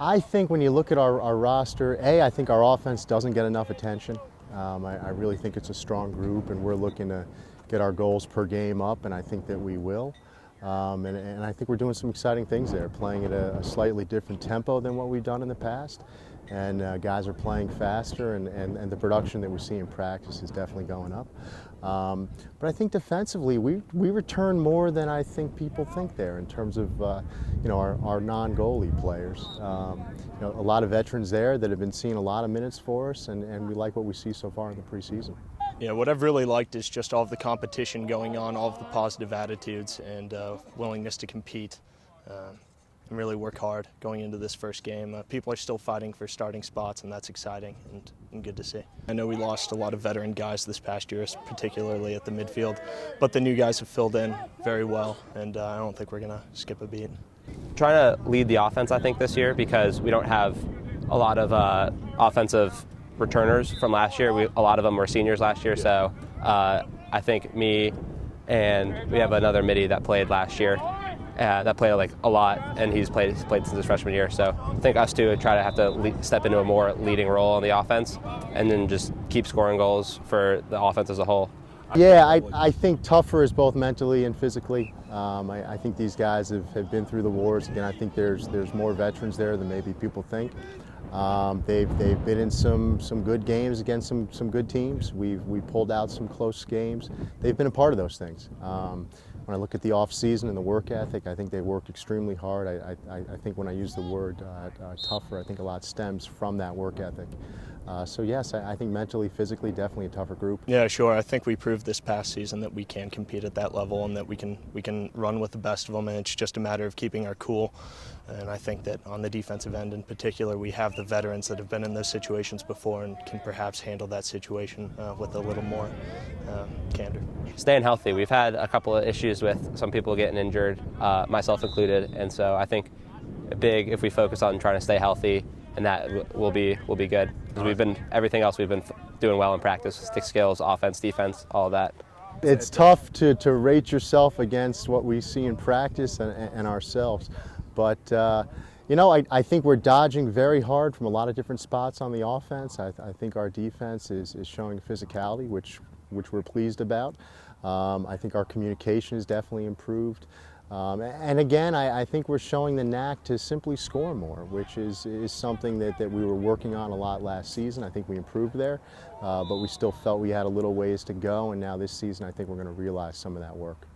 I think when you look at our roster, I think our offense doesn't get enough attention. I really think it's a strong group, and we're looking to get our goals per game up, and I think that we will. And I think we're doing some exciting things there, playing at a slightly different tempo than what we've done in the past. And guys are playing faster, and the production that we see in practice is definitely going up. But I think defensively, we return more than I think people think there in terms of our non-goalie players. A lot of veterans there that have been seeing a lot of minutes for us, and we like what we see so far in the preseason. Yeah, what I've really liked is just all of the competition going on, all of the positive attitudes and willingness to compete and really work hard going into this first game. People are still fighting for starting spots, and that's exciting and good to see. I know we lost a lot of veteran guys this past year, particularly at the midfield, but the new guys have filled in very well, and I don't think we're going to skip a beat. Try to lead the offense, I think, this year because we don't have a lot of offensive returners from last year. A lot of them were seniors last year, so I think me and we have another midi that played last year. That played like a lot, and he's played since his freshman year. So I think us two would try to have to step into a more leading role on the offense, and then just keep scoring goals for the offense as a whole. Yeah, I think tougher is both mentally and physically. I think these guys have been through the wars. Again, I think there's more veterans there than maybe people think. They've been in some good games against some good teams. We pulled out some close games. They've been a part of those things. When I look at the off season and the work ethic, I think they worked extremely hard. I think when I use the word tougher, I think a lot stems from that work ethic. So yes, I think mentally, physically, definitely a tougher group. Yeah, sure. I think we proved this past season that we can compete at that level and that we can run with the best of them, and it's just a matter of keeping our cool. And I think that on the defensive end in particular, we have the veterans that have been in those situations before and can perhaps handle that situation with a little more candor. Staying healthy. We've had a couple of issues with some people getting injured, myself included, and so I think big if we focus on trying to stay healthy, and that will be good. Because everything else we've been doing well in practice, stick skills, offense, defense, all of that. It's tough to rate yourself against what we see in practice and ourselves, but I think we're dodging very hard from a lot of different spots on the offense. I think our defense is showing physicality, which we're pleased about. I think our communication has definitely improved. And again, I think we're showing the knack to simply score more, which is something that we were working on a lot last season. I think we improved there, but we still felt we had a little ways to go, and now this season I think we're going to realize some of that work.